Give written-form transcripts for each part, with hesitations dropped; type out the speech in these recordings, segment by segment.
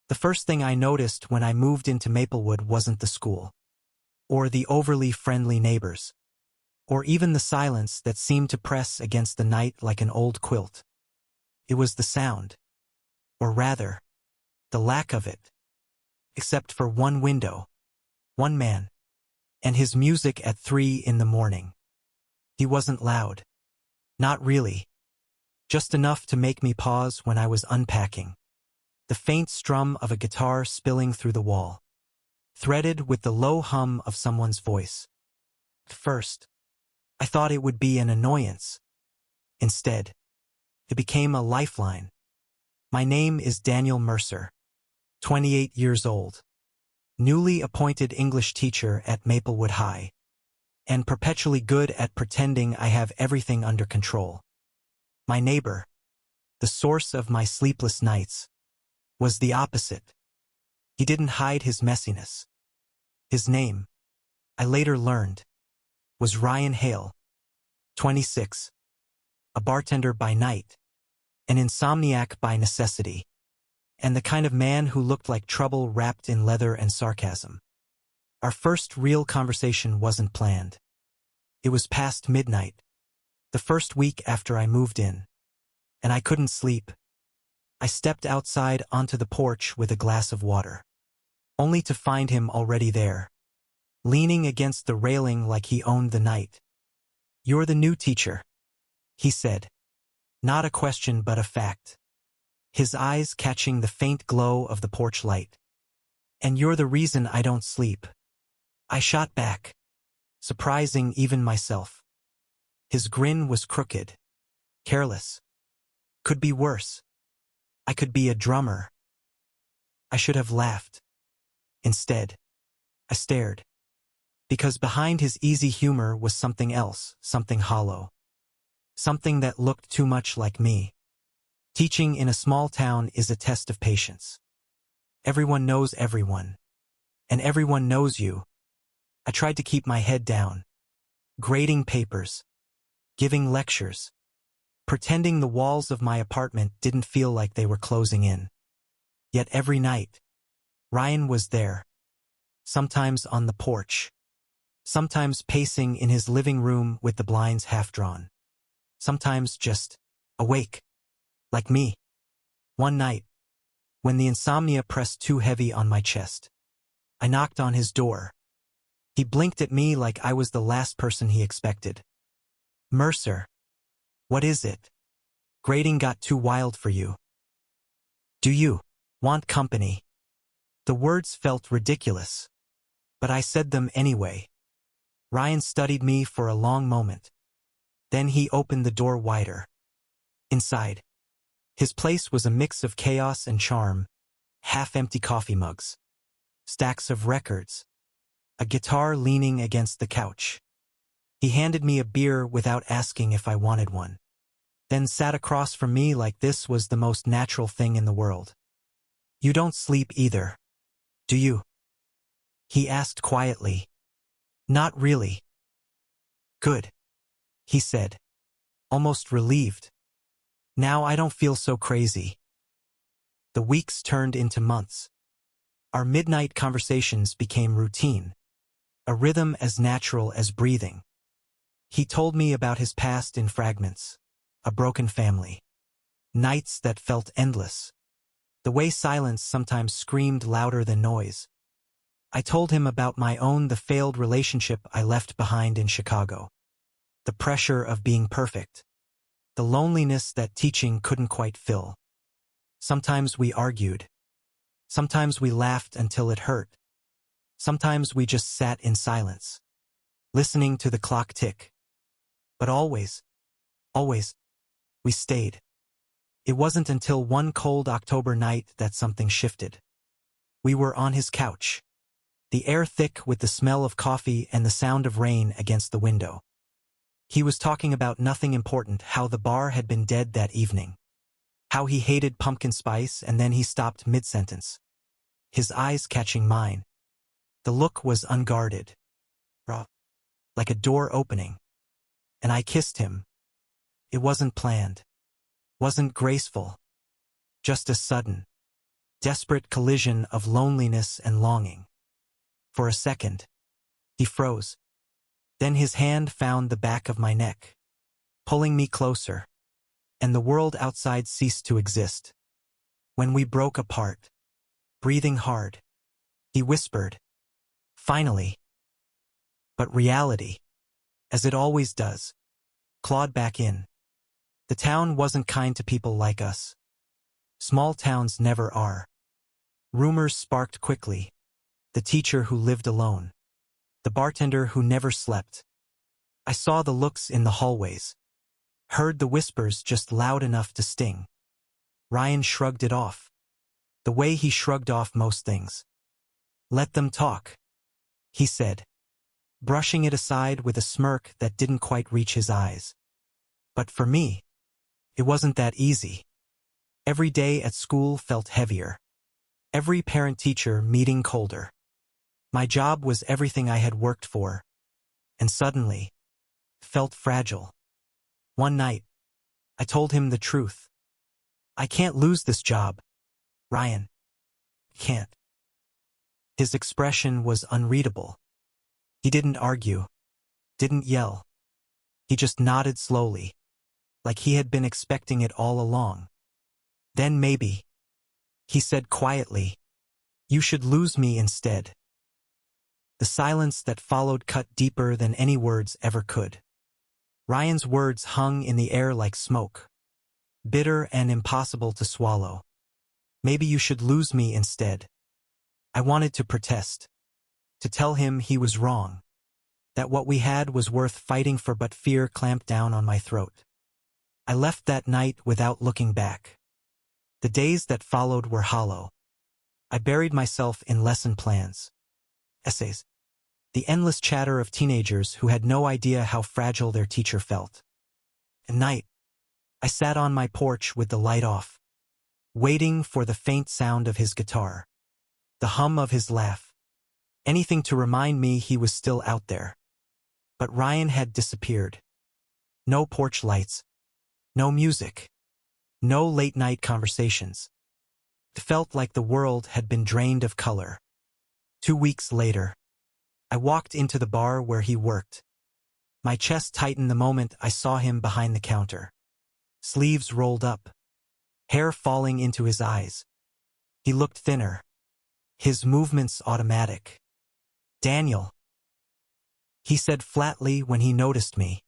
The first thing I noticed when I moved into Maplewood wasn't the school, or the overly friendly neighbors, or even the silence that seemed to press against the night like an old quilt. It was the sound, or rather, the lack of it. Except for one window, one man, and his music at 3 in the morning. He wasn't loud. Not really. Just enough to make me pause when I was unpacking. The faint strum of a guitar spilling through the wall, threaded with the low hum of someone's voice. At first, I thought it would be an annoyance. Instead, it became a lifeline. My name is Daniel Mercer, 28 years old, newly appointed English teacher at Maplewood High, and perpetually good at pretending I have everything under control. My neighbor, the source of my sleepless nights, was the opposite. He didn't hide his messiness. His name, I later learned, was Ryan Hale, 26, a bartender by night, an insomniac by necessity, and the kind of man who looked like trouble wrapped in leather and sarcasm. Our first real conversation wasn't planned. It was past midnight, the first week after I moved in, and I couldn't sleep. I stepped outside onto the porch with a glass of water, only to find him already there, leaning against the railing like he owned the night. "You're the new teacher," he said. Not a question but a fact, his eyes catching the faint glow of the porch light. "And you're the reason I don't sleep." I shot back, surprising even myself. His grin was crooked, careless. Could be worse. I could be a drummer. I should have laughed. Instead, I stared. Because behind his easy humor was something else, something hollow. Something that looked too much like me. Teaching in a small town is a test of patience. Everyone knows everyone. And everyone knows you. I tried to keep my head down. Grading papers. Giving lectures. Pretending the walls of my apartment didn't feel like they were closing in. Yet every night, Ryan was there. Sometimes on the porch. Sometimes pacing in his living room with the blinds half-drawn. Sometimes just awake, like me. One night, when the insomnia pressed too heavy on my chest, I knocked on his door. He blinked at me like I was the last person he expected. "Mercer, what is it? Grading got too wild for you. Do you want company?" The words felt ridiculous, but I said them anyway. Ryan studied me for a long moment. Then he opened the door wider. Inside, his place was a mix of chaos and charm, half-empty coffee mugs, stacks of records, a guitar leaning against the couch. He handed me a beer without asking if I wanted one, then sat across from me like this was the most natural thing in the world. "You don't sleep either, do you?" he asked quietly. "Not really." "Good," he said, almost relieved. "Now I don't feel so crazy." The weeks turned into months. Our midnight conversations became routine, a rhythm as natural as breathing. He told me about his past in fragments, a broken family, nights that felt endless, the way silence sometimes screamed louder than noise. I told him about my own, the failed relationship I left behind in Chicago, the pressure of being perfect, the loneliness that teaching couldn't quite fill. Sometimes we argued. Sometimes we laughed until it hurt. Sometimes we just sat in silence, listening to the clock tick. But always, we stayed. It wasn't until one cold October night that something shifted. We were on his couch, the air thick with the smell of coffee and the sound of rain against the window. He was talking about nothing important, how the bar had been dead that evening, how he hated pumpkin spice, and then he stopped mid-sentence, his eyes catching mine. The look was unguarded, raw, like a door opening. And I kissed him. It wasn't planned, wasn't graceful, just a sudden, Desperate collision of loneliness and longing. For a second, he froze. Then his hand found the back of my neck, pulling me closer, and the world outside ceased to exist. When we broke apart, breathing hard, he whispered, "Finally." But reality, as it always does, clawed back in. The town wasn't kind to people like us. Small towns never are. Rumors sparked quickly. The teacher who lived alone. The bartender who never slept. I saw the looks in the hallways. Heard the whispers just loud enough to sting. Ryan shrugged it off. The way he shrugged off most things. "Let them talk," he said, brushing it aside with a smirk that didn't quite reach his eyes. But for me, it wasn't that easy. Every day at school felt heavier. Every parent-teacher meeting colder. My job was everything I had worked for, and suddenly, felt fragile. One night, I told him the truth. "I can't lose this job, Ryan. Can't." His expression was unreadable. He didn't argue, didn't yell. He just nodded slowly, like he had been expecting it all along. "Then maybe," he said quietly, "you should lose me instead." The silence that followed cut deeper than any words ever could. Ryan's words hung in the air like smoke, bitter and impossible to swallow. "Maybe you should lose me instead." I wanted to protest, to tell him he was wrong, that what we had was worth fighting for, but fear clamped down on my throat. I left that night without looking back. The days that followed were hollow. I buried myself in lesson plans, essays, the endless chatter of teenagers who had no idea how fragile their teacher felt. At night, I sat on my porch with the light off, waiting for the faint sound of his guitar, the hum of his laugh, anything to remind me he was still out there. But Ryan had disappeared. No porch lights, no music, no late-night conversations. It felt like the world had been drained of color. 2 weeks later, I walked into the bar where he worked. My chest tightened the moment I saw him behind the counter. Sleeves rolled up, hair falling into his eyes. He looked thinner, his movements automatic. "Daniel," he said flatly when he noticed me.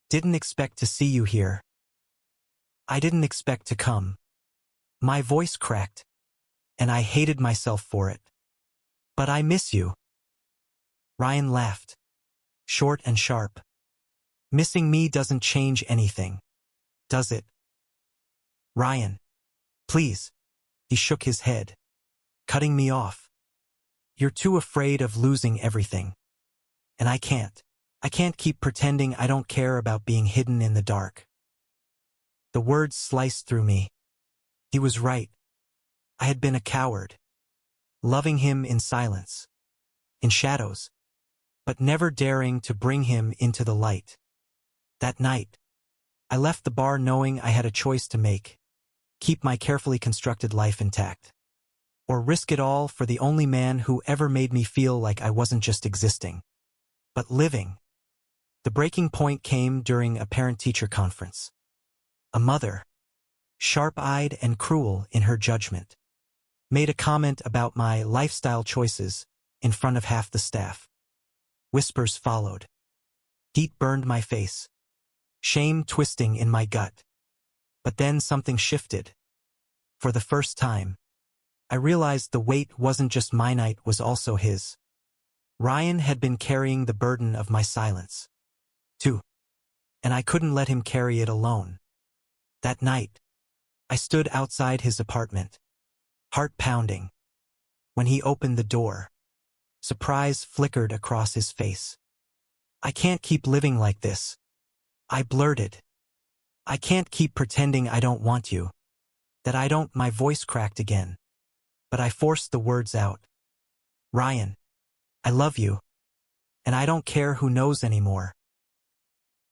"Didn't expect to see you here." I didn't expect to come. My voice cracked, and I hated myself for it. "But I miss you." Ryan laughed, short and sharp. "Missing me doesn't change anything, does it?" "Ryan, please." He shook his head, cutting me off. "You're too afraid of losing everything. And I can't. I can't keep pretending I don't care about being hidden in the dark." The words sliced through me. He was right. I had been a coward, loving him in silence, in shadows, but never daring to bring him into the light. That night, I left the bar knowing I had a choice to make: keep my carefully constructed life intact, or risk it all for the only man who ever made me feel like I wasn't just existing, but living. The breaking point came during a parent-teacher conference. A mother, sharp-eyed and cruel in her judgment, made a comment about my lifestyle choices in front of half the staff. Whispers followed. Heat burned my face, shame twisting in my gut. But then something shifted. For the first time, I realized the weight wasn't just mine, it was also his. Ryan had been carrying the burden of my silence, too, and I couldn't let him carry it alone. That night, I stood outside his apartment, heart pounding. When he opened the door, surprise flickered across his face. "I can't keep living like this," I blurted. "I can't keep pretending I don't want you, that I don't." My voice cracked again, but I forced the words out. "Ryan, I love you, and I don't care who knows anymore."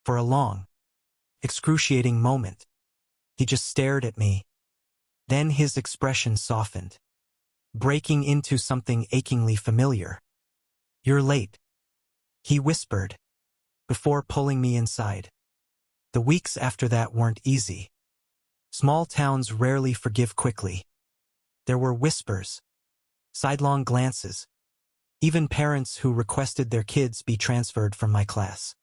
For a long, excruciating moment, he just stared at me, Then his expression softened, breaking into something achingly familiar. "You're late," he whispered, before pulling me inside. The weeks after that weren't easy. Small towns rarely forgive quickly. There were whispers, sidelong glances, even parents who requested their kids be transferred from my class.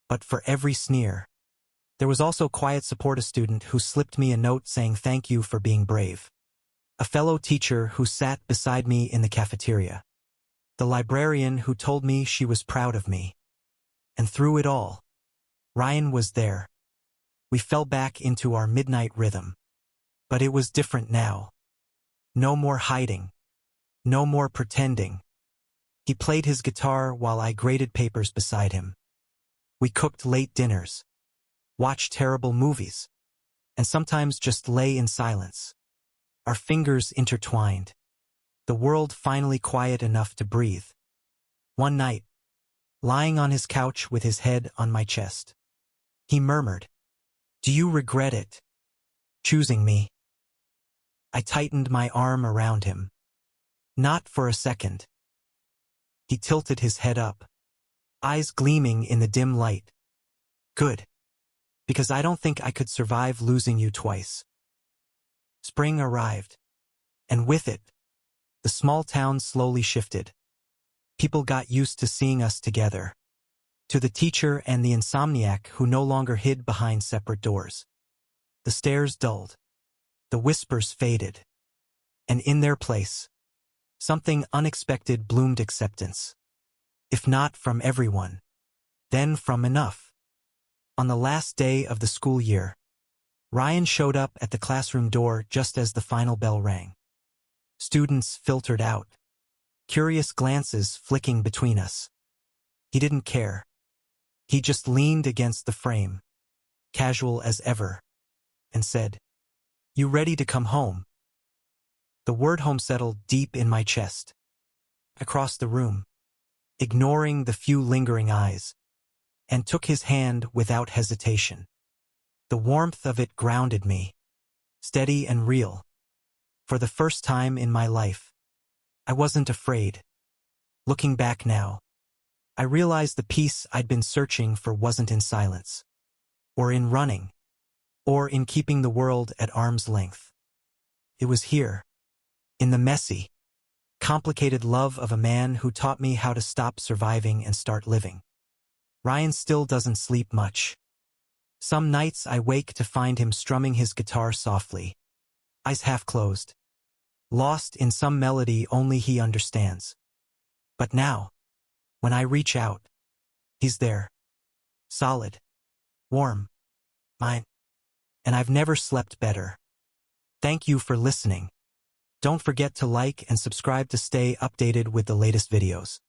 But for every sneer, there was also quiet support: a student who slipped me a note saying thank you for being brave, a fellow teacher who sat beside me in the cafeteria, the librarian who told me she was proud of me. And through it all, Ryan was there. We fell back into our midnight rhythm. But it was different now. No more hiding. No more pretending. He played his guitar while I graded papers beside him. We cooked late dinners, watched terrible movies, and sometimes just lay in silence, our fingers intertwined, the world finally quiet enough to breathe. One night, lying on his couch with his head on my chest, he murmured, "Do you regret it? Choosing me?" I tightened my arm around him. Not for a second. He tilted his head up, eyes gleaming in the dim light. "Good. Because I don't think I could survive losing you twice." Spring arrived, and with it, the small town slowly shifted. People got used to seeing us together. To the teacher and the insomniac who no longer hid behind separate doors. The stares dulled. The whispers faded. And in their place, something unexpected bloomed: acceptance. If not from everyone, then from enough. On the last day of the school year, Ryan showed up at the classroom door just as the final bell rang. Students filtered out, curious glances flicking between us. He didn't care. He just leaned against the frame, casual as ever, and said, "You ready to come home?" The word home settled deep in my chest. I crossed the room, ignoring the few lingering eyes, and took his hand without hesitation. The warmth of it grounded me, steady and real. For the first time in my life, I wasn't afraid. Looking back now, I realized the peace I'd been searching for wasn't in silence, or in running, or in keeping the world at arm's length. It was here, in the messy, complicated love of a man who taught me how to stop surviving and start living. Ryan still doesn't sleep much. Some nights I wake to find him strumming his guitar softly, eyes half closed, lost in some melody only he understands. But now, when I reach out, he's there, solid, warm, mine, and I've never slept better. Thank you for listening. Don't forget to like and subscribe to stay updated with the latest videos.